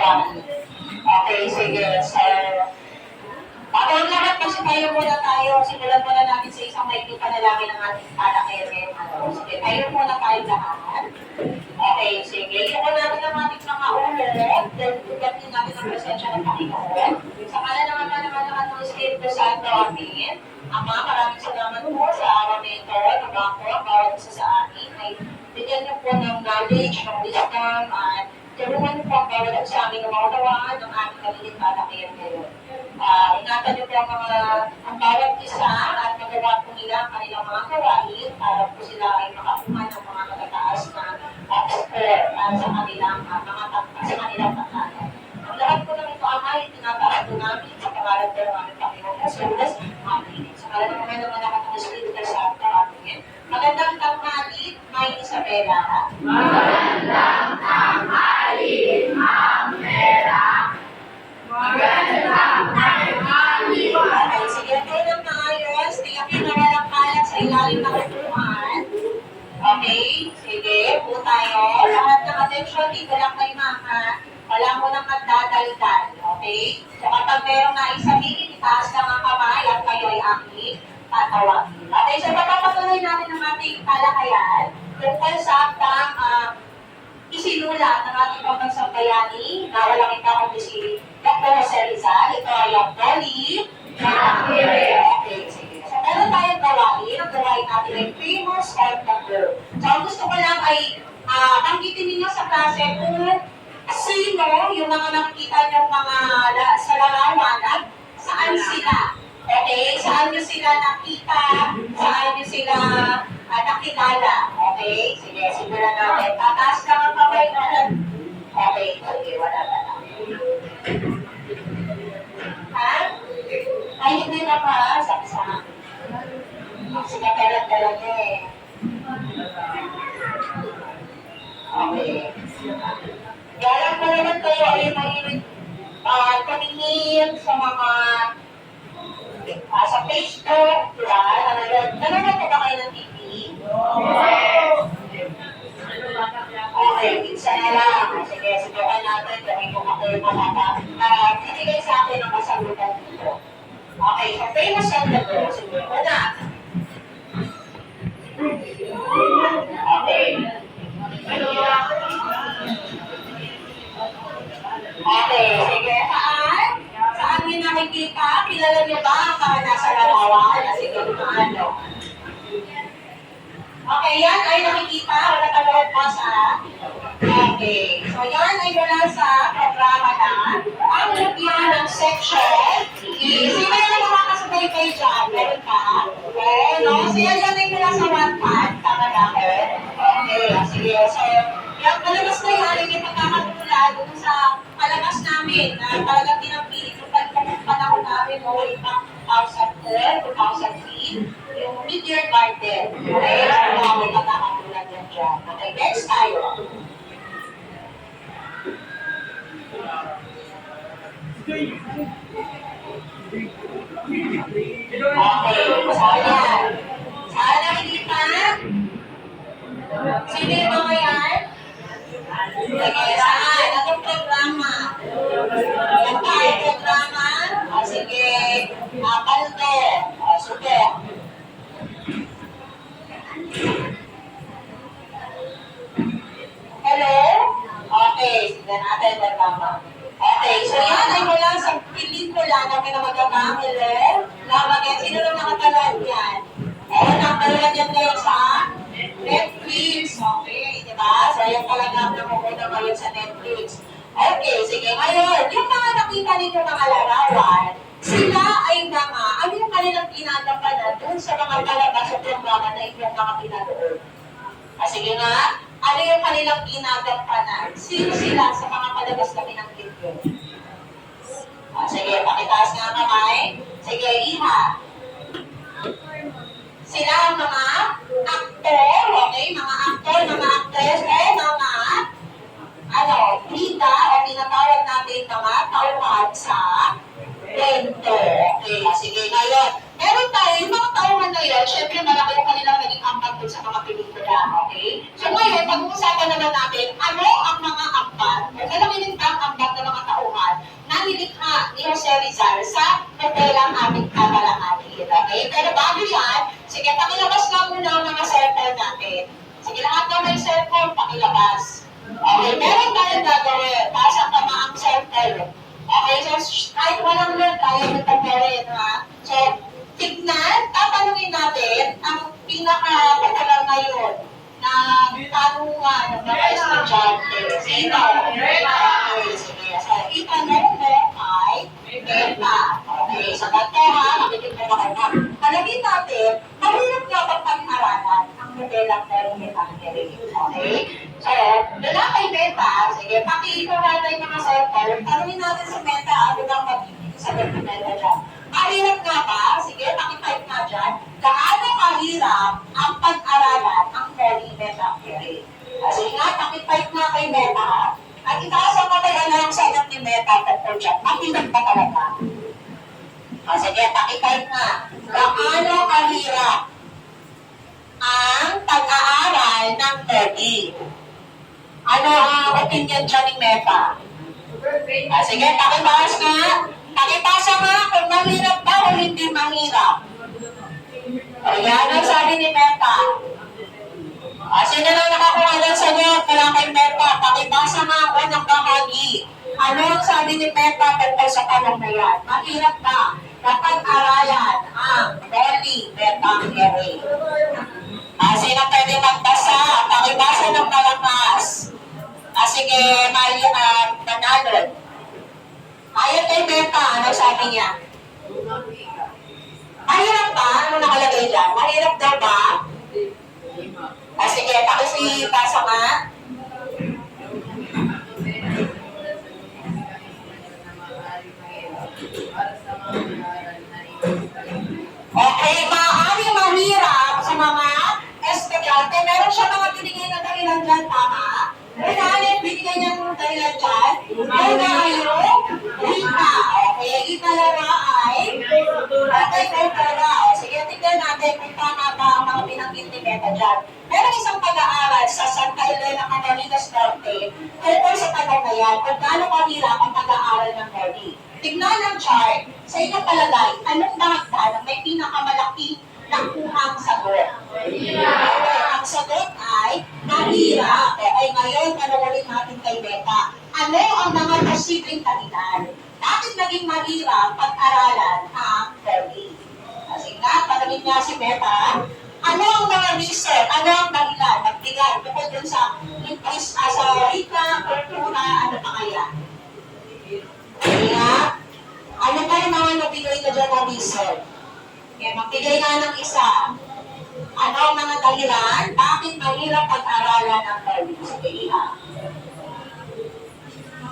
kawali. Okay, sige. So, bago ang lahat, kasi tayo muna tayo. Simulan muna natin sa isang maikli panalangin ng ating palakay ngayong araw. Sige, tayo muna tayo lahat. Okay, sige. Iyon natin ang ating mga ulo. Then, tugatin natin ang presensya ng Panginoon. Sa kala naman naman ng Espiritu Santo, amin. Ama, maraming salamat po sa araw na ito. Nagako ang bawat isa sa atin ay bigyan niyo po ng knowledge, ng wisdom, at tulungan niyo po ang bawat sa amin na maunawaan ng ating kalilipalakayan ngayon. Ingatan niyo po ang bawat isa at magawa po nila ang kanilang mga gawain para po sila ay makakuha ng mga matataas na score sa kanilang pagkakaroon. Ang lahat po ng ito, Ama, itinataas po namin sa pangalan po ng aming Panginoon Jesus. Amen. Sa pangalan naman ng anak ng Espiritu Santo. Amen. Magandang tanghali, May Isabela. Magandang tanghali, Ma'am Vera. Magandang tanghali. Okay, sige po ng maayos. Tiyakin na walang kalat sa ilalim ng upuan. Okay, sige po tayo. Lahat ng atensyon, dito lang kay Mama. Wala mo nang magdadalitan. Okay? So kapag merong naisabihin, itaas lang ang kamay at kayo ay aking tatawagin. Okay, so papapatuloy natin ang ating talakayan tungkol sa aktang isinulat ng ating pambansang bayani na walang iba kundi si Dr. Jose Rizal. Ito ay ang Dolly. Okay, sige. So meron tayong gawain. Ang gawain natin ay famous of the girl. So ang gusto ko lang ay banggitin ninyo sa klase kung sino yung mga nakikita nyo mga sa larawan at saan sila. Okay? Saan nyo sila nakita? Saan nyo sila nakilala? Okay? Sige, simulan natin. Tataas lang ang kamay natin. Okay, sige, wala na lang. Ha? Ay, hindi na pa. Saksak. Sige, kalat-kalat eh. Okay. Galang pa naman kayo ay mahilig tumingin sa mga sa Facebook, diba? Nanonood pa ba kayo ng TV? Okay, isa na lang. Sige, subukan natin kung kung ako yung bibigay sa akin ng masagutan dito. Okay, so famous on the go. Sige, una. Okay. Okay, sige. Saan niyo nakikita? Kilala niyo ba ang mga nasa larawan? Sige, ano? Okay, yan ay nakikita. Wala tawag po sa... Okay. So, yan ay mula sa programa na ang review ng section. Sino yung nakakasabay kayo dyan? Meron ka? Okay, no? So, yan ay mula sa one-part. Tama na ako? Okay, sige. So, yung palabas na yan ay pagkakatulad dun sa palabas namin na talagang pinapili kung panahon namin o ipang 2004, 2003, yung Meteor Garden. Okay? So, namin pagkakatulad yan dyan. Okay, next tayo. Okay, so yan. Saan nakikita? Sino yung mga yan? Sige, saan? Anong programa? Yan tayo programa? O sige, Paldo. O sige. Hello? Okay, sige natin programa. Okay, so yan ay mula sa pelikula na pinamagagang Lamagan. Sino lang nakapanood yan? Nakapanood yan kayo sa Netflix. Okay, diba? So yan talaga ang namumuna ngayon sa Netflix. Okay, sige. Ngayon, yung mga nakita ninyo mga larawan, sila ay mga, ano yung kanilang ginagampanan dun sa mga palabas at programa na inyong mga pinanood? Sige nga, ano yung kanilang ginagampanan? Sino sila sa mga palabas na pinanggit ko? Sige, pakitaas nga kamay. Sige, Iha. Sila ang mga aktor, okay? Mga aktor, mga actress, mga bida o tinatawag natin mga tauhan sa kwento. Okay, sige, ngayon. Meron tayo, yung mga tauhan na yun, syempre malaki yung kanilang naging ambag dun sa mga pelikula, okay? So ngayon, pag-uusapan naman natin, ano ang mga ambag? Ano ang ambag ng mga Jose Rizal sa hotelang aming kamalakati. Okay? Pero bago yan, sige, pakilabas na muna ang mga cellphone natin. Sige, lahat na may cellphone, pakilabas. Okay, meron tayong gagawin. Pasang tama ang cellphone. Okay, so kahit walang load, kaya nyo pagkarin, ha? So, tignan, tatanungin natin ang pinaka-popular ngayon na tanungan ng mga estudyante. Sino? Okay, sige. So, itanong mo ay Meta. Okay, so ganito ha, nakikinig mo kayo. Alamin natin, mahirap nga bang pag-aralan ang modelang meron ni Tangeray. Okay? So, wala kay Meta, sige, pakikuha natin yung mga cellphone. Tanungin natin si Meta, ano bang mabibigay sa Meta dyan? Mahirap nga ba? Sige, pakitype nga dyan. Gaano kahirap ang pag-aralan ang Tangeray? Kasi nga, pakitype nga kay Meta. At itaas ang matagal na yung sagot ni Meta tungkol dyan. Mahirap ba talaga? Sige, pakitype nga. Gaano kahirap ang pag-aaral ng Tangeray? Ano ang opinion dyan ni Meta? Sige, pakibahas nga. Pakipasa nga kung mahirap ba o hindi mahirap. Ayan ang sabi ni Meta. Sino lang nakakuha ng sagot? Wala kay Meta. Pakibasa nga ako ng bahagi. Ano ang sabi ni Meta tungkol sa tanong na yan? Mahirap ba na pag-aralan ang Dolly Metang Array? Sino pwede magbasa? Pakibasa ng malakas. Sige, Manalo. Ayon kay Meta, ano sabi niya? Mahirap ba? Ano nakalagay dyan? Mahirap daw ba? Sige, pakibasa nga. Okay, maaaring mahirap sa mga estudyante. Meron siya mga binigay na dahilan dyan, tama? Unahin, binigay niya ng dahilan dyan. Unahin, Rita. Okay, ikalawa ay kultura. Sige, tignan natin kung tama ba ang mga binanggit ni Meta dyan. Meron isang pag-aaral sa Santa Elena Camarines Norte tungkol sa tanong na yan kung gaano kahirap ang pag-aaral ng Dolly. Tignan ang chart. Sa inyong palagay, anong bahagdan ang may pinakamalaki nakuhang sagot? Okay, ang sagot ay mahirap. Okay, ngayon, panoorin natin kay Meta. Ano ang mga posibleng dahilan? Bakit naging mahirap pag-aralan ang Dolly? Kasi nga, tanongin niya si Meta, ano ang mga reason? Ano ang dahilan? Nagbigay bukod dun sa Rika, kultura, ano pa kaya? Kaya, ano pa yung mga nabigay na dyan na reason? Kaya magbigay nga ng isa. Ano ang mga dahilan? Bakit mahirap pag-aralan ang Dolly? Sige, Iha.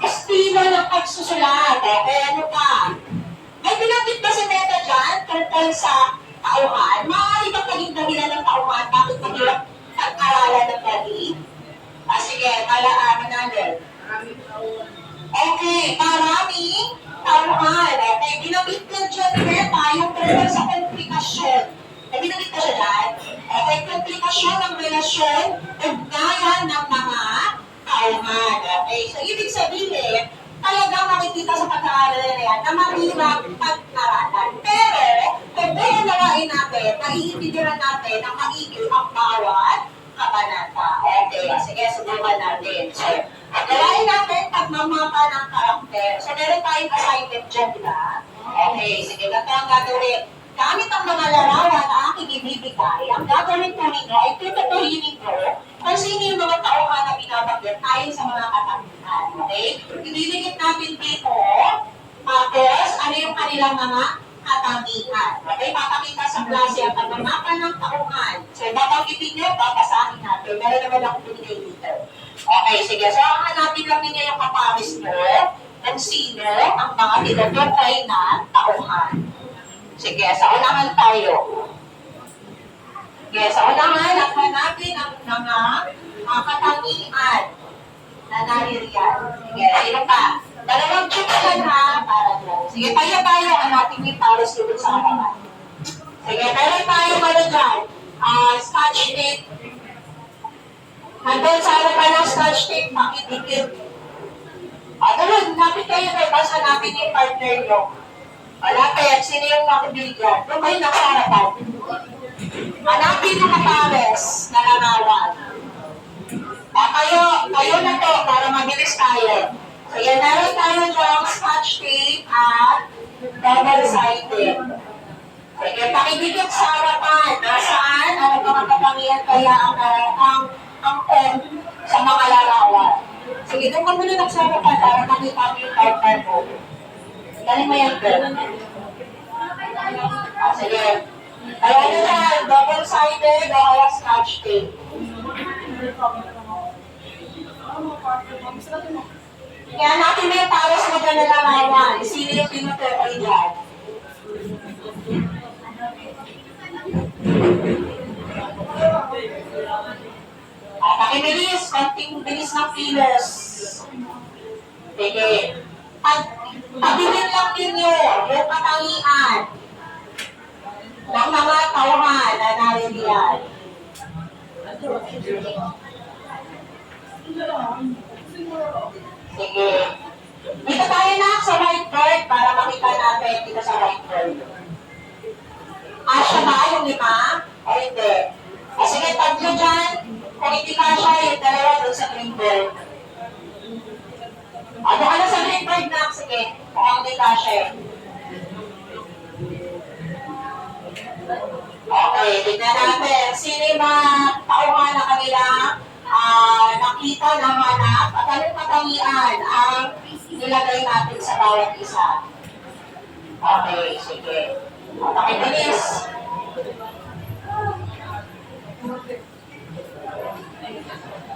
Estilo ng pagsusulat. Okay, ano pa? May binanggit ba si Meta dyan tungkol sa tauhan? Maaari bang naging dahilan ng tauhan? Bakit mahirap pag-aralan ng Dolly? Sige, Manalo. Okay, maraming tauhan. Okay, binanggit na dyan Meta yung tungkol sa komplikasyon. Binanggit ko siya dyan. Okay, komplikasyon ng relasyon, ugnayan ng mga tauhan. Okay, so ibig sabihin, talagang makikita sa pag-aaral na yan na mahirap pag-aralan. Pero, kung buhay natin, naiintindihan natin na maigi ang bawat kabanata. Okay, sige, subukan natin. So, gawin natin pagmamapa ng karakter. So, meron tayong assignment dyan, diba? Okay, sige, ganito ang gagawin. Gamit ang mga larawan na aking ibibigay, ang gagawin po ninyo ay tututuhin ko kung sino yung mga tauhan na binabanggit ayon sa mga katangian. Okay? Ididikit natin dito, tapos ano yung kanilang mga katangian. Okay? Papakita sa klase ang pagmamapa ng tauhan. So, babanggitin nyo, babasahin natin. Meron naman akong binigay dito. Okay, sige. So, hanapin lang ninyo yung kaparis nyo kung sino ang mga tinutukoy na tauhan. Sige, sa unahan tayo. Sige, sa unahan, hanapin ang mga katangian na naririyan. Sige, sino pa? Dalawang chikalan ha, para dyan. Sige, tayo, hanapin yung pares dito sa harapan. Sige, meron tayo dyan. Scotch tape. Nandun sa harapan ng scotch tape, makidikit. Doon, napit kayo, basta hanapin yung partner nyo. Malapit, sino yung makibigyan? Doon kayo nakarapan. Hanapin yung kapares na larawan. Kayo na to para mabilis tayo. So yan, meron tayo dyan scotch tape at double-sided. Sige, pakidikit sa harapan. Nasaan? Ano mga kapangyarihan kaya ang pen sa mga larawan? Sige, doon ka muna nagsarapan para makita mo yung partner mo. Galing mo yan, girl. Sige. Kaya ano yan, double-sided o kaya scotch tape. Kaya natin may pares mo dyan na larawan. Sino yung pinutukoy dyan? Pakibilis, konting bilis ng kilos. Sige. Pagbilin lang ninyo yung katangian ng mga tauhan na naririyan. Sige. Dito tayo na sa whiteboard para makita natin dito sa whiteboard. Asya ba yung lima? O hindi? O sige, tatlo dyan. Kung hindi kasya, yung dalawa doon sa green board. Ano ka na sa green board na? Sige, kung hindi kasya. Okay, tignan natin. Sino yung mga tauhan na kanila nakita na manap at anong katangian ang nilagay natin sa bawat isa? Okay, sige. Pakibilis.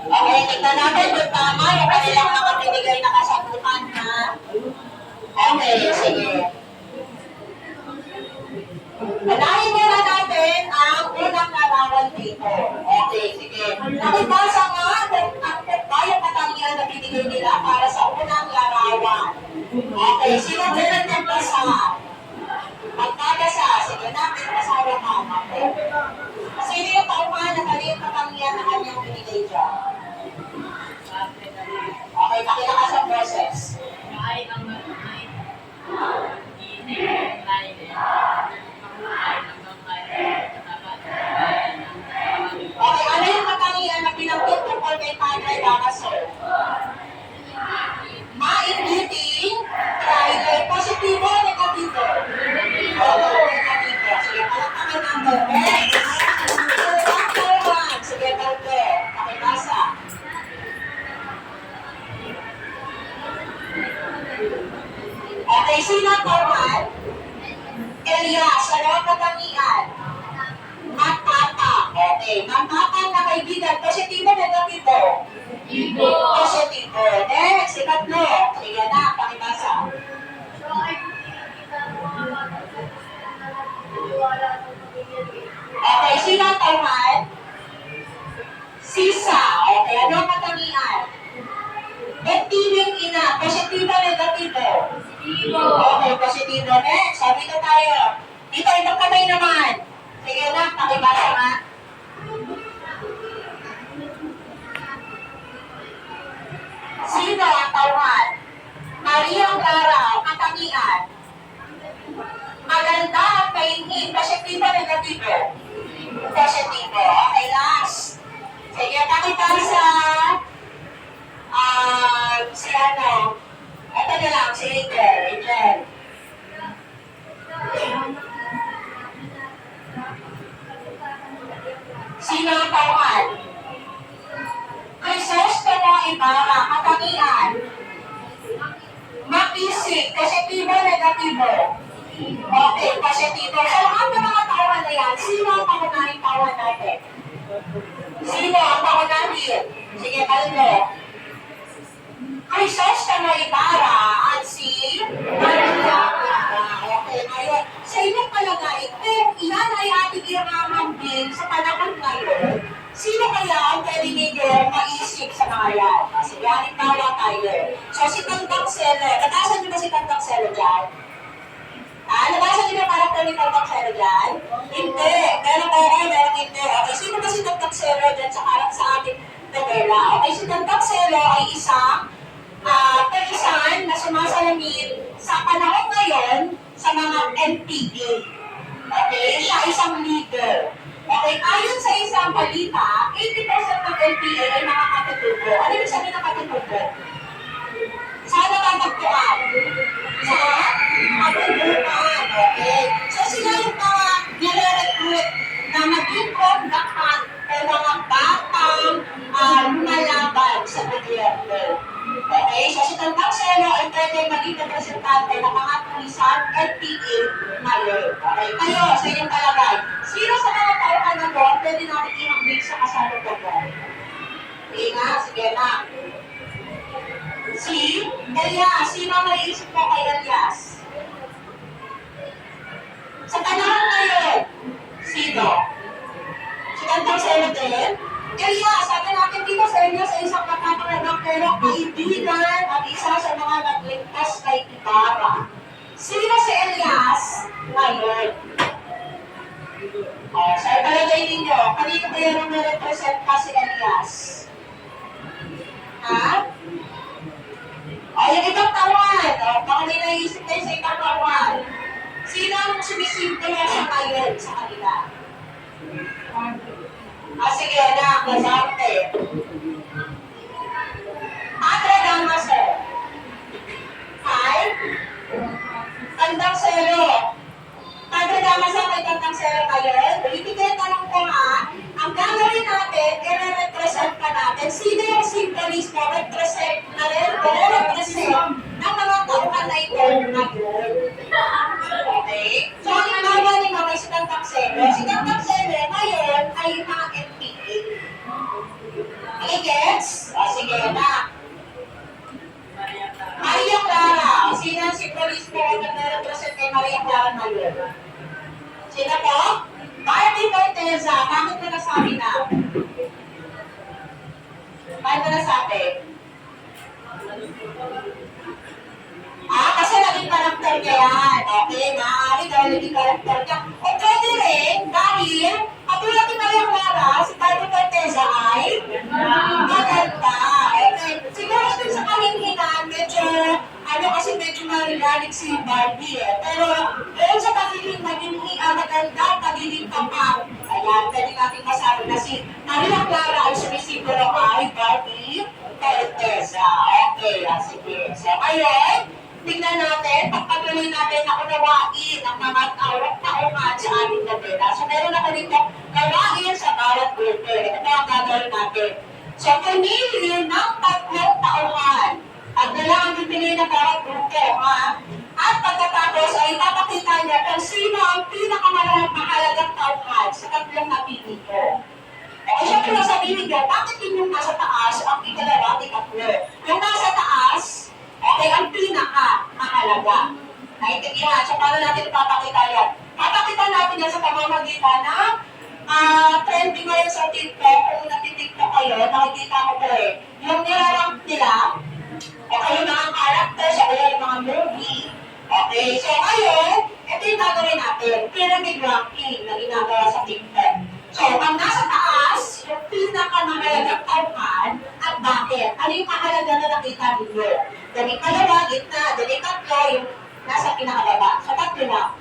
Okay, tignan natin kung tama yung kanilang mga binigay na kasagutan na. Okay, sige. Unahin muna natin ang unang larawan dito. Okay, sige. Nakibasa nga ang tayo katangian na binigay nila para sa unang larawan. Okay, sino ba nagbasa? Magkagasa, sige natin kasama ka natin. Sino yung tauhan na kaniyang katangian na kanyang binigay dyan? Okay, pakilakas ang process. Okay, ano yung katangian na pinanggit tungkol kay Padre Damaso? Mainggiting, trial, positibo o negatibo? Negatibo. Sige, palakpakan natin. Next! Sige, talbo. Pakibasa. Okay, sino ang tauhan? Elias, ano ang katangian? Matata. Okay, matata na kaibigan. Positibo, negatibo? Positibo. Next, ikatlo. Sige na, pakibasa. Okay, sino ang tauhan? Sisa. Okay, ano ang katangian? Activing ina. Positibo, negatibo? Okay, positibo. Next, sabi na tayo. Dito, ibang kamay naman. Sige na, pakibasa nga. Sino ang tauhan? Maria Clara, katangian. Maganda at kaingin. Positibo, negatibo? Positibo. Okay, last. Sige, pakibasa. Si ano? Ito na lang, si Angel. Sino ang tauhan? Crisostomo Ibarra, katangian. Makisig, positibo, negatibo? Okay, positibo. So, lahat ng mga tauhan na yan, sino ang pangunahing tauhan natin? Sino ang pangunahin? Sige, kalbo. Crisostomo Ibarra at si Maria Clara. Okay, ngayon, sa inyong palagay, kung iyan ay ating iramang din sa panahon ngayon, sino kaya ang pwede ninyo maisip sa mga yan? Sige, halimbawa tayo. So, si Tandang Selo, natasan niyo ba si Tandang Selo dyan? Nabasa niyo ba karakter ni Tandang Selo dyan? Hindi. Meron oo, meron hindi. Okay, sino ba si Tandang Selo dyan sa ating novela? Okay, si Tandang Selo ay isang kaisan na sumasalamin sa panahon ngayon sa mga NPA. Okay? Siya isang leader. Okay? Ayon sa isang balita, 80% ng NPA ay mga katutubo. Ano yung sabihin ng katutubo? Saan natatagpuan? Sa katutuban. Okay? So sila yung mga nire-recruit na maging kondakan o mga batang lumalaban sa gobyerno. Okay? So si Tandang Selo ay pwede maging representante ng mga pulisan NPA ngayon. Okay? Kayo, sa inyong palagay, sino sa mga tauhan na to pwede natin i-update sa kasalukuyan? Okay nga, sige na. Si Elias. Sino ang naiisip mo kay Elias? Sa tanong ngayon, sino? Si Tandang Selo din? Elias, sabi natin dito sa Elias ay isang matatanggap pero kaibigan at isa sa mga nagligtas kay Ibarra. Sino si Elias ngayon? So, palagay ninyo, kanino kaya nang na-represent pa si Elias? Ha? Yung ibang tauhan. Baka may naisip kayo sa ibang tauhan. Sino ang sumisimpolo sa ngayon sa kanila? Sige na, Lazarte. Padre Damaso. Hi? Tandang Selo. Padre Damaso kay Tandang Selo ngayon. Ibigay tanong ko nga, ang gagawin natin, i-represent ka natin. Sino yung symbolist mo? Represent na rin o represent ng mga tauhan na ito ngayon. Okay? So, ang nagawa ni Mama si Tandang Selo. Si Tandang Selo ngayon ay mga NPA. Okay, gets? Sige na. Maria Clara. Sino ang symbolist mo na nare-represent kay Maria Clara ngayon? Sino po? Barbie Corteza. Bakit mo nasabi na? Bakit mo nasabi? Kasi naging karakter niya yan. Okay, maaari dahil naging karakter niya. O pwede rin dahil katulad ni Maria Clara, si Barbie Corteza ay maganda. Okay. Siguro din sa kahinginan, medyo kasi medyo marilalig si Barbie Pero doon sa pagiging maganda, pagiging kapag, ayan, pwede natin masabi na si Maria Clara ay sumisimbolo kay Barbie Corteza. Okay, sige. So, ngayon, tingnan natin, pagpatuloy natin na unawain ang mga tauhan sa ating nobela. So, meron ako dito gawain sa bawat grupo. Ito pa ang gagawin natin. So, pumili ng 3 tauhan. At kailangan pipili ng bawat grupo, ha? At pagkatapos ay ipapakita niya kung sino ang pinakamahalagang tauhan sa 3 napili ko. Okay, syempre nasabihin niyo, bakit yung nasa taas ang ikalawa at ikatlo? Yung nasa taas, okay, ang pinaka-mahalaga. Naintindihan. So, paano natin ipapakita yan? Papakita natin yan sa pamamagitan ng trending ngayon sa TikTok. Kung nati-TikTok kayo, nakikita ko po yung nilarank nila, okay, yung mga characters, okay, yung mga movie. Okay, so ngayon, ito yung gagawin natin. Pyramid ranking na ginagawa sa TikTok. So, ang nasa taas, yung pinakamahalagang tauhan, at bakit? Ano yung kahalaga na nakita ninyo? Dali kalawa, gitna, dali tatlo, yung nasa pinakababa. So, 3 lang.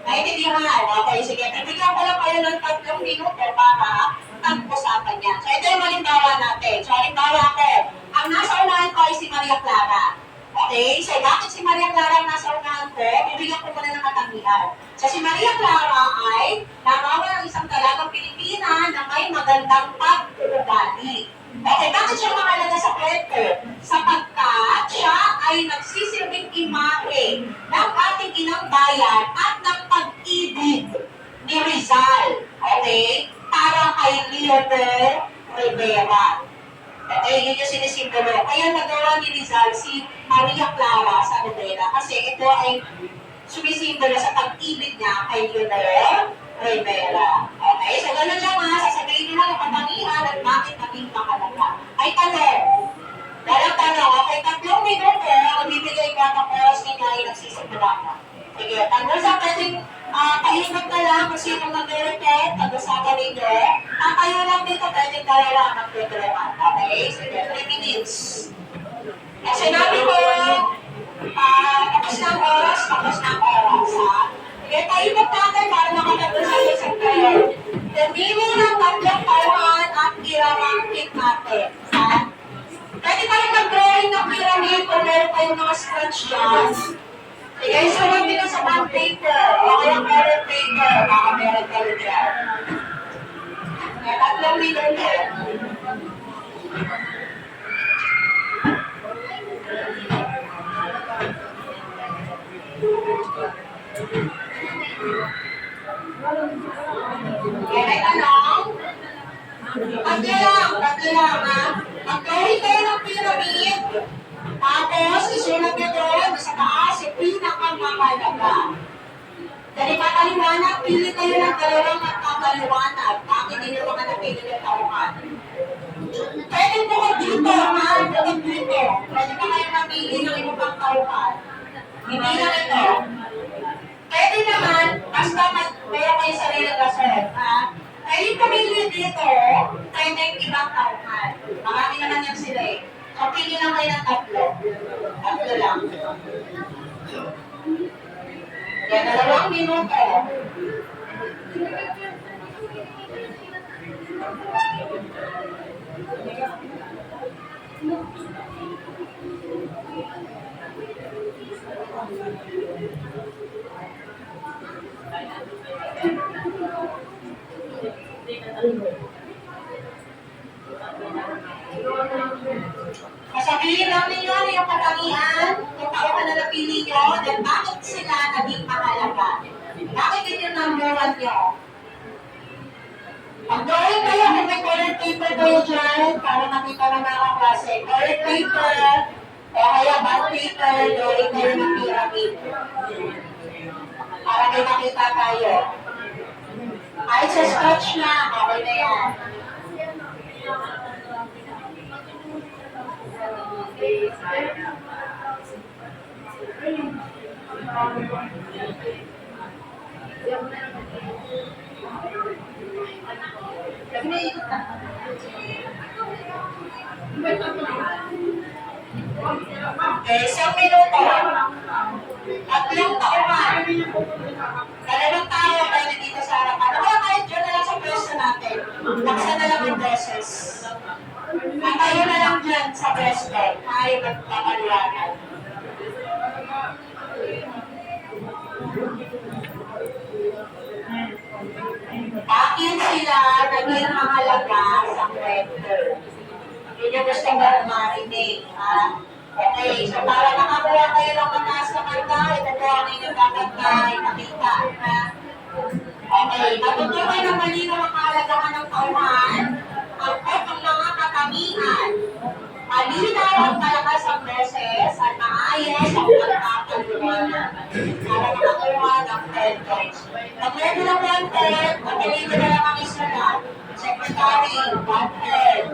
Naintindihan. Okay, sige. Bibigyan ko lang kayo ng 3 minuto para pag-usapan yan. So, ito yung halimbawa natin. So, halimbawa ko, ang nasa unahan ko ay si Maria Clara. Okay? So, bakit si Maria Clara ang nasa unahan ko? Bibigyan ko muna ng katangian. So, si Maria Clara ay namawa ng isang dalagang Pilipina na may magandang pag-uugali. Okay, bakit siya mahalaga sa kwento? Sapagkat siya ay nagsisilbing imahe ng ating inang bayan at ng pag-ibig ni Rizal. Okay? Para kay Leonel Rivera. Okay, yun yung sinisimbolo. Kaya nagawa ni Rizal si Maria Clara sa nobela kasi ito ay sumisimbolo sa pag-ibig niya kay Leonel Rivera. Okay, so gano'n lang sasabihin nila yung katangian at bakit naging mahalaga. Ay tanong. Walang tanong. Okay, 3 minuto, magbibigay ka ng oras ninyo ay nagsisimula na. Sige, tanong sa pwedeng kainag na lang kung sino mag-report, pag-usapan ninyo. Kayo lang dito, pwedeng dalawa magtutulungan. Okay, sige, 3 minutes. Sinabi ko, tapos ng oras, tapos ng oras. kayong mga scratch dyan. Sige, sunod nila sa bond paper. O kaya parent paper. Baka meron kayo dyan. May 3 minuto. Okay, may tanong? Tatlo lang ha. Mag-drawing kayo ng pyramid. Tapos, isulat nyo doon sa taas yung pinakamamalaga. Dali papaliwanag, pili kayo ng dalawang magpapaliwanag. Bakit hindi nyo naman napili ng tauhan? Pwede bukod dito, ha? Bukod dito. Pwede pa kayo mamili ng ibang pang tauhan. Hindi lang ito. Pwede naman, basta mayroon kayo sariling rason, ha? Pwede pumili dito, pwede yung ibang tauhan. Marami naman yan sila eh. So, pili lang kayo ng 3. 3 lang. Yan, 2 minuto. Sasabihin lang ninyo ano yung katangian, kung tauhan na napili nyo, then bakit sila naging mahalaga? Bakit ito yung number 1 nyo? Mag-drawing kayo kung may colored paper kayo dyan para makita ng mga klase. Colored paper, o kaya bond paper, drawing kayo ng pyramid. Para may makita tayo. Kahit sa scratch na, okay na yan. Okay, 1 minuto. 3 tauhan. 2 tao kayo dito sa harapan. O kaya kahit dyan na lang sa pwesto natin. Laksa na lang ang boses. At tayo na lang dyan sa pwesto. Tayo magpapaliwanag. Bakit sila naging mahalaga sa kwento? Yun yung gusto ko marinig, ha? Okay, so para makakuha kayo ng mataas na kanta, ito po ang inyong dapat na ipakita, ha? Okay, matutukoy ng malinaw ang kahalagahan ng tauhan, angkot ang mga katangian, malinaw at malakas ang boses, at maayos ang pagkakaliwanag para makakuha ng 10 points. Pag-ready ng 1 point, pag-ready na lang ang isulat. Secretary, 1 point.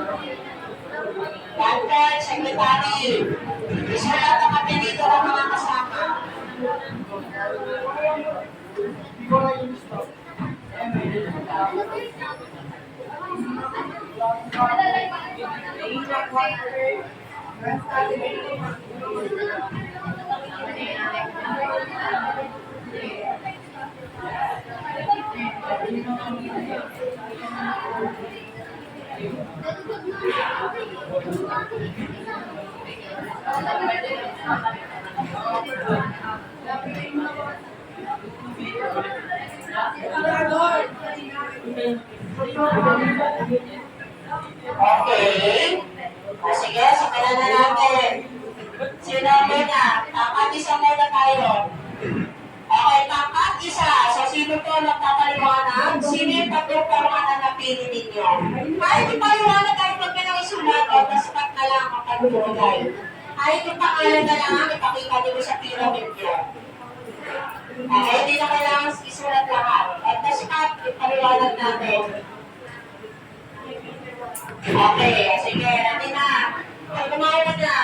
1 point, secretary. Isulat ang apelido ng mga kasama. Okay. Sige, simulan na natin. Sino muna? Pangkat isa muna tayo. Okay, pangkat isa. So, sino po nagpapaliwanag? Sino yung pagpapaliwanag na napili ninyo? Kahit yung paliwanag kahit pag may isulat o taspat na lang ang pagpapalagay. Kahit yung pangalan na lang, ipakita nyo sa pyramid nyo. Okay, hindi na kailangan isulat lahat. At taspat, yung paliwanag natin. Okay, sige, natin na. Pag kumawag na.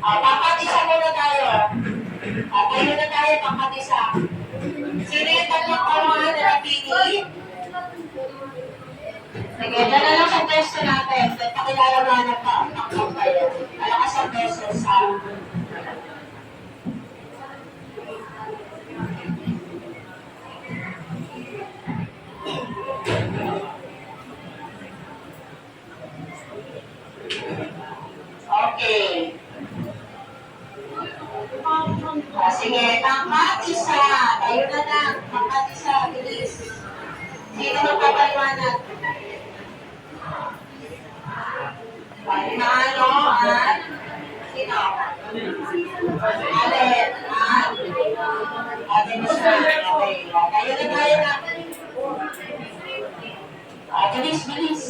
Pangkat-isa muna tayo. Tayo na tayo, pangkat-isa. Sino yung tatlong kawangan na napili? Sige, dyan na lang sa testo natin. Pakilala na na pa. Pangkat tayo. Malakas ang beses, ha? Okay. Sige, tangkat isa. Tayo na lang. Tangkat isa. Bilis. Sino magpapaliwanag? Palimano at sino? Alin at Ate Nisa. Okay. Tayo na tayo na. Bilis, bilis.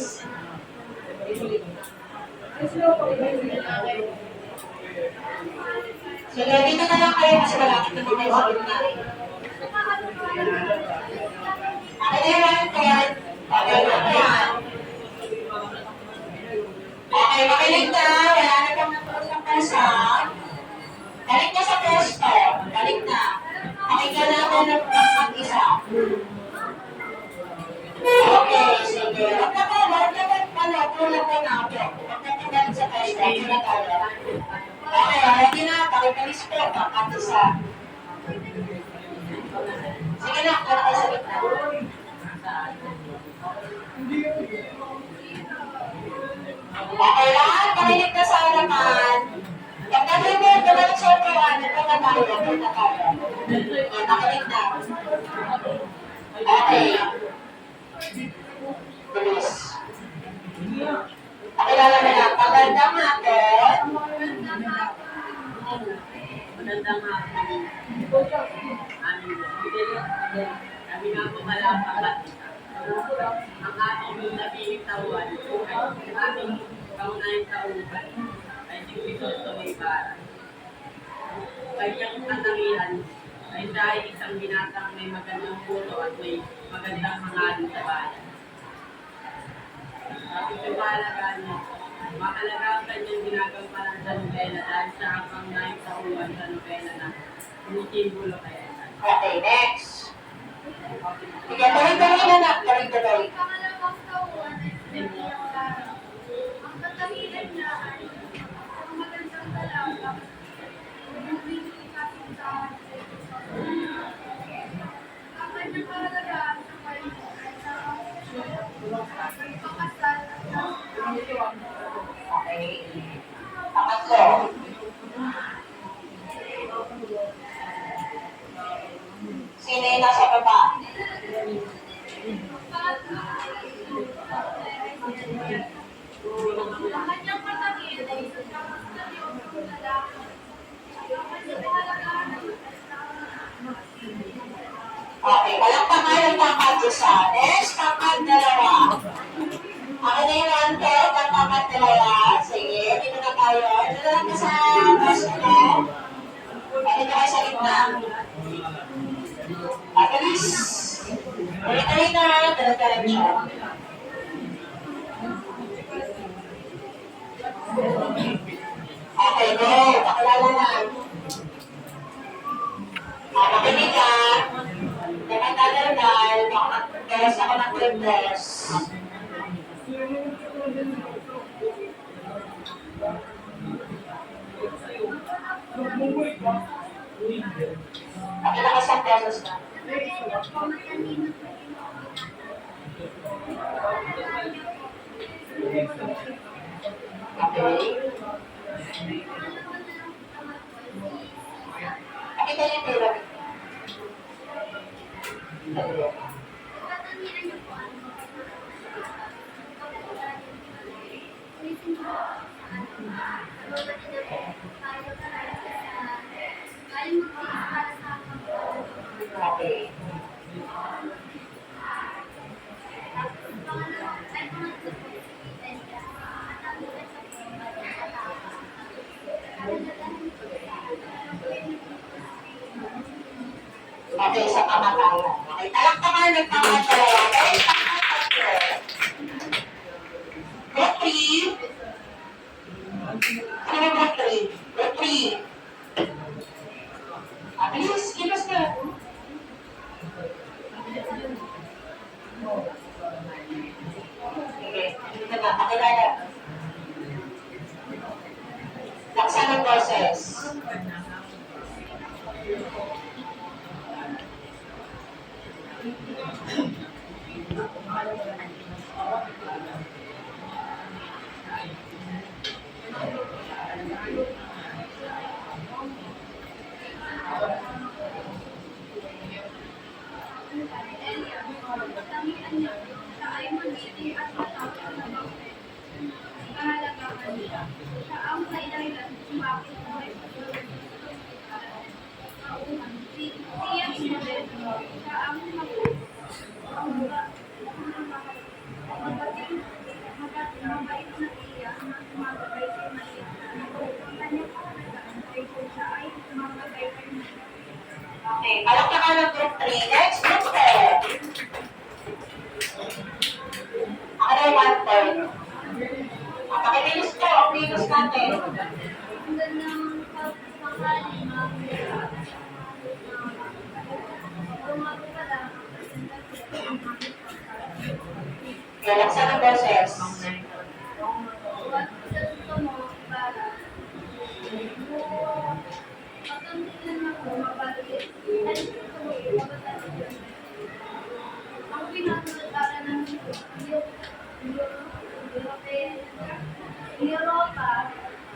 Sige, dito na lang kayo kasi malapit na tayo sa gitna. Ano yan, Ted? Okay, yan. Okay, makinig na. Wala na kang natuloy ng pesa. Balik na sa pwesto. Balik na. Pakinggan natin ng mag-isa. Okay, sige. Huwag na tulog ko na ako. Huwag na tulog sa pwesto. Hindi na tayo. Okay, ready na. Pakikalis po. Pakatisa. Sige na, kaya kayo sa gitna. Okay lang, pakinig na sa harapan. Pagdating mo, dumalik sa upuan, ito na tayo, ito na tayo. Pakinig na. Okay. Bilis. Pakilala na lang. Magandang hapon. Magandang hapon. Kami nga po malapakat. Ang ating nabibitawan ay aming kaunahing tauhan ay si Cristo may para. Kanyang katangian ay dahil isang binatang may magandang puso at may magandang hangarin sa bayan. At ipapalagaan niya, mahalaga ang kanyang ginagampanan sa nobela dahil sa hanggang nahing tauhan sa nobela na sinisimbolo kaya. Okay, next. Sige, tuloy-tuloy na lang. Tuloy-tuloy. Pangalawang taon ay sinigyan araw. Ang katahilan niya ay ang magandang dalaga. Bumibili kasi sa ang kanyang kalagayan sa paligid ay sa pagpapakasal at Okay. Pangatlo. Sino yung nasa baba? ang kanyang katahilan ay sa Diyos ng lalaki. Ang kanyang kalagayan ay Okay, walang pangalan pangkat isa. Next, pangkat dalawa. Ako na yung one-third ng pangkat dalawa. Sige, dito na tayo. Ito na lang sa pwesto mo. Dito kayo sa gitna. Bilis. Tuloy-tuloy na. Diretso. Okay, go. Pakilala na. Makinig ka. Nakatadal-dal. Makakagkas ako ng goodness. Pakilala ka sa pesos na. Okay. Pakita niyo yung pyramid. Okay. Okay, sa kamatayan. Okay, talaktakan ng kamatayan. Okay, retrieve. Sino retrieve? Retrieve. Please, give us the... Okay, dito na, pakilala. Laksan ng boses. ka ng group 3. Next, group 4. Ako na yung 1/3. Pakibilis ko, ang bilis natin. Ang gandang pagpapali, tumago ka lang. Galaksan ang boses. What gusto mo para pagkampilan ako, mabalik. Ay, gusto mo, mabalik. Ang pinag-aara ng Europa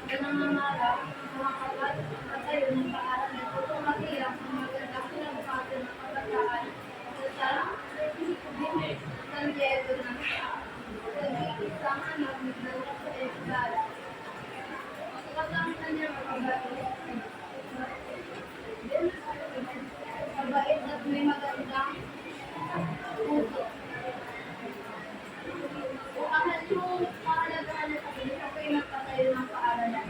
na nangangarap mga patayo ng paaral na tutumatiyak ang magandang kinabukasan ng kabataan sa San Diego ng isang anak ng sa Escala. Pagkakamitan niya mabait at may magandang puso. Kahit yung kahalagahan na sabihin, ako yung nagpatayo ng paaralan.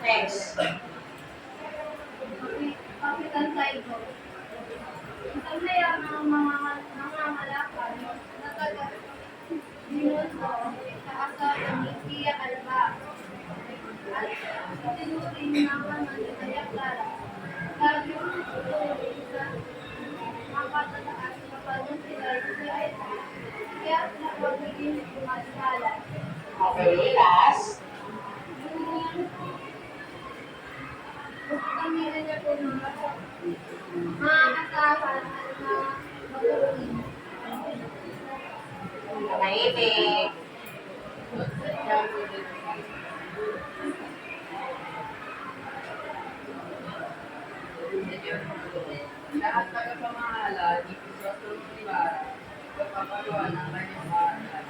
Next. Kapitan Saigo. Isang layang ng mga nangangalakal na taga-Dinuso sa asawa ni Pia Alba. At tinuring ng naman ni Kaya Clara. Sabi yung sa mapatataas kapag sila ay kaya huwag naging kumasala. Okay, last. Kami niya po ng mga asahan at mga magkaroon. Tahimik. Lahat ng pamahala, dito sa Sultibara, pagpapagawa ng kanyang paaralan.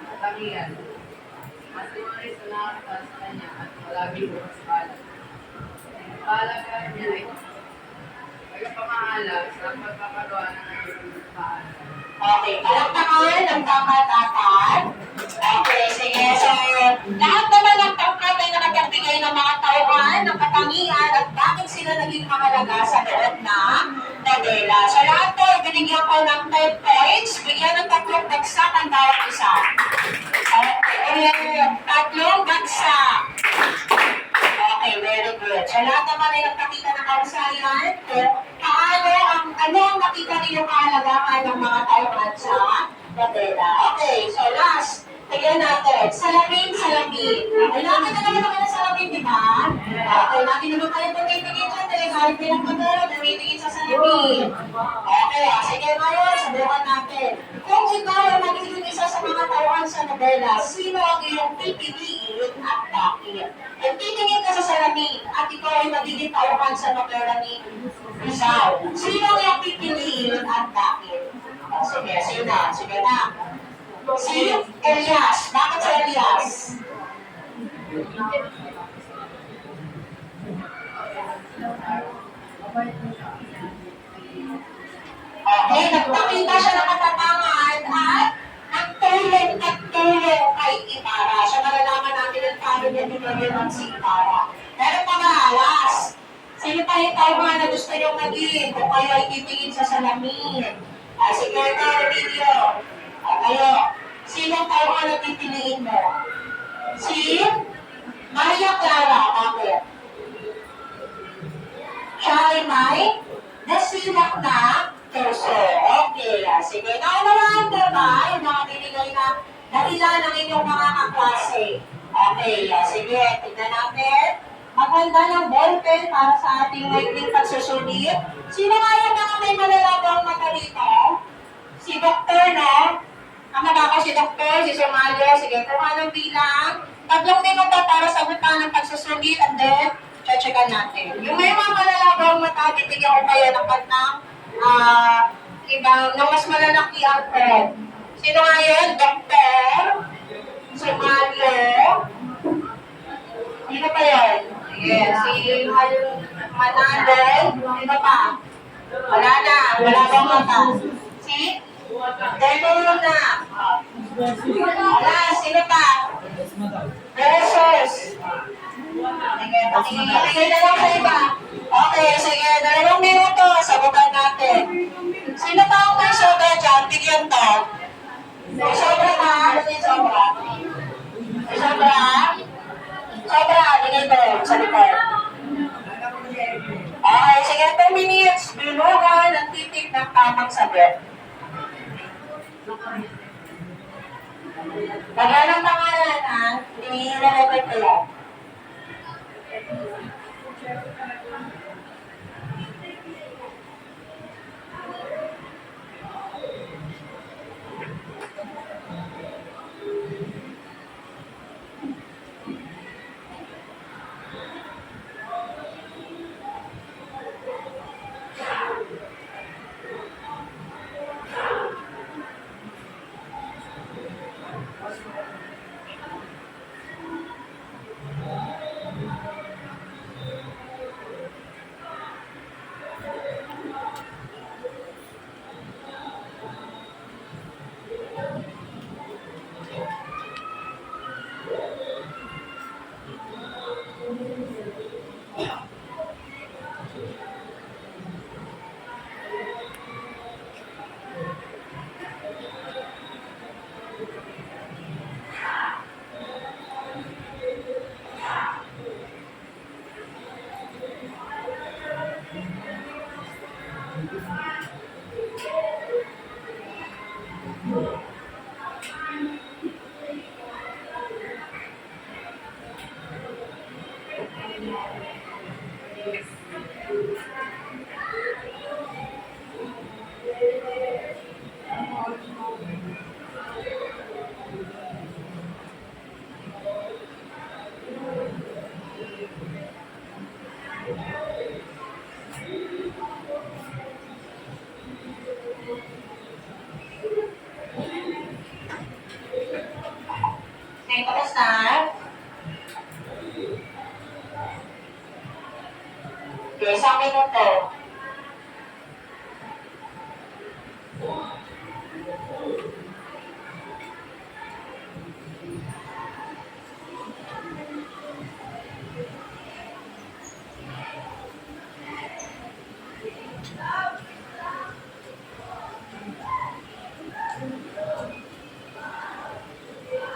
Katangian, mas limari sa nakakita sa kanya at palagi bukas pala. Ang palagahan niya ay pagpapamahala sa pagpapagawa ng kanyang paaralan. Okay, palakpakan ng kapatatan. Okay, sige. So, lahat naman ng tangkat ay nakapagbigay ng mga tauhan, ng katangian, at bakit sila naging mahalaga sa loob ng tabela. So, lahat po, binigyan ko ng 10 points. Bigyan ng 3 bagsak ang bawat isa. Okay, 3 bagsak. Okay, very good. So, lahat naman ay nagpakita ng kausayan kung ano ang nakita niyo kahalagahan ng mga tauhan sa tabela. Okay, so last, tignan natin. Salamin. Kailangan na naman ako ng salamin, di ba? Okay, lagi naman kayo tumitingin dyan eh. Kahit pinagpagano, tumitingin sa salamin. Okay, sige ngayon, sabihan natin. Kung ikaw ay magiging isa sa mga tauhan sa tabela, sino ang iyong pipiliin at bakit? Kung titingin ka sa salamin at ikaw ay magiging tauhan sa tabela ni Rizal, sino ang iyong pipiliin at bakit? Sige, sige na. Si Elias. Bakit si Elias? Okay, nagpakita siya ng katapangan at nagtulong kay Ibarra. So, malalaman natin ang paano niya binigyan si Ibarra. Pero pag-aalas, sino pa yung tauhan na gusto niyong maging kung kayo ay titingin sa salamin? Sige, ito, video. Kayo, sino tauhan na pipiliin mo? Si Maria Clara. Bakit? Siya ay may nasilak na puso. Okay, sige. Naunawaan ko ba yung mga binigay na dahilan ng inyong mga kaklase? Okay, sige. Tignan natin. Maghanda ng ballpen para sa ating maikling pagsusulit. Sino nga yung mga may malalabang mata dito? Si Dr. no? Tama ba ako si Dr. Si Somalia? Sige, kuha ng bilang. 3 minuto para sagutan ng pagsusulit and then checkan natin. Yung may mga malalabang mata, bibigyan ko kayo ng kantang ibang, ng mas malalaki ang pen. Sino nga yun? Dr. Somalia? Sino pa yun? Yes, si Manalo. Sino pa? Wala na. Wala bang mata? Si? Demo na. Wala. Sino pa? Versus. Sige, pakinggan na lang sa iba. Okay, sige, 2 minuto. Sagutan natin. Sino pa ang may sobra dyan? Bigyan to. May sobra ka? Ano yung sobra? May sobra? Sobra, bigay ko sa likod. Okay, sige, 2 minutes. Bilugan ang titik ng tamang sagot. Bagay ng pangalan, ha? Hindi na-record ko lang. Okay, tapos na. Okay, 1 minuto.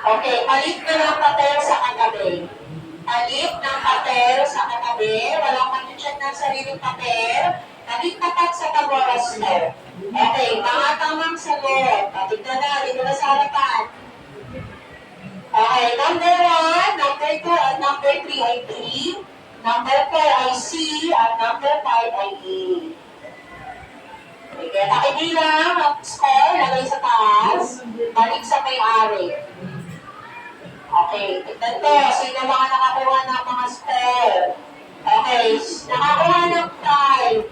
Okay, palit na ng papel sa katabi. Palit ng papel sa katabi. Walang mag-check ng sariling papel. Palit tapat sa taboras mo. Okay, mga tamang sagot. Patignan na, dito na sa harapan. Okay, number 1, number 2, at number 3 ay B. Number 4 ay C, at number 5 ay E. Sige, nakibilang ang score, lagay sa taas. Balik sa may-ari. Okay, tignan ko. Sino mga nakakuha ng mga score? Okay, nakakuha ng 5.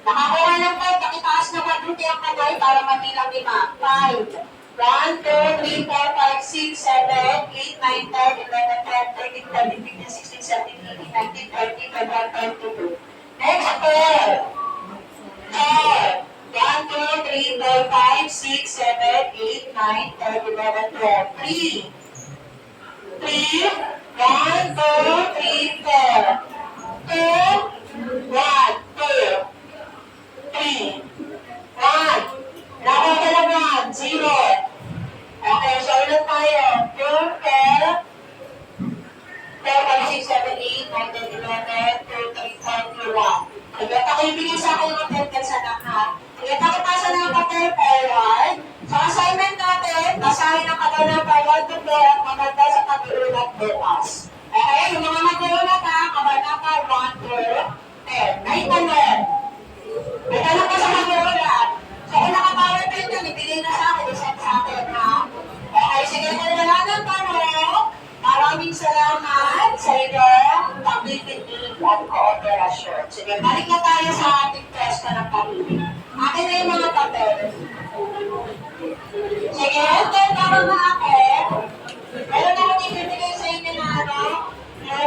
Nakakuha ng 5, pakitaas na mabuti ang kamay para mabilang 5. 5. 1, 2, 3, 4, 5, 6, 7, 8, 9, 10, 11, 12, 13, 14, 15, 16, 17, 18, 19, 20, 21, 22. Next, 4. 4. 1, 2, 3, 4, 5, 6, 7, 8, 9, 10, 11, 12. 3. 3, 1, 2, 3, 4. 2, 1, 2, 3, 1. Nakakalaman, 0. Okay, so ulit tayo. 2, 4, 5, 6, 7, 8, 9, 10, 11, 12, 13, 14, 21. Sige, pakibigay sa akin yung papel sa lahat. Sige, pakipasa na ang papel forward. Sa assignment natin, basahin ang kagana forward to play at maganda sa pag-iulat bukas. Okay, yung mga mag-iulat ha, kabanata 1 to 10. May tanong. May tanong ka sa mag-iulat. So, kung naka-PowerPoint yun, ibigay na sa akin, isend sa akin ha. Okay, sige, kung wala ng tanong, maraming salamat sa inyong pag-ibig at kooperasyon. Sige, balik na tayo sa ating pwesto ng pag-ibig. Akin na yung mga papel. Sige, ito, tama na ako.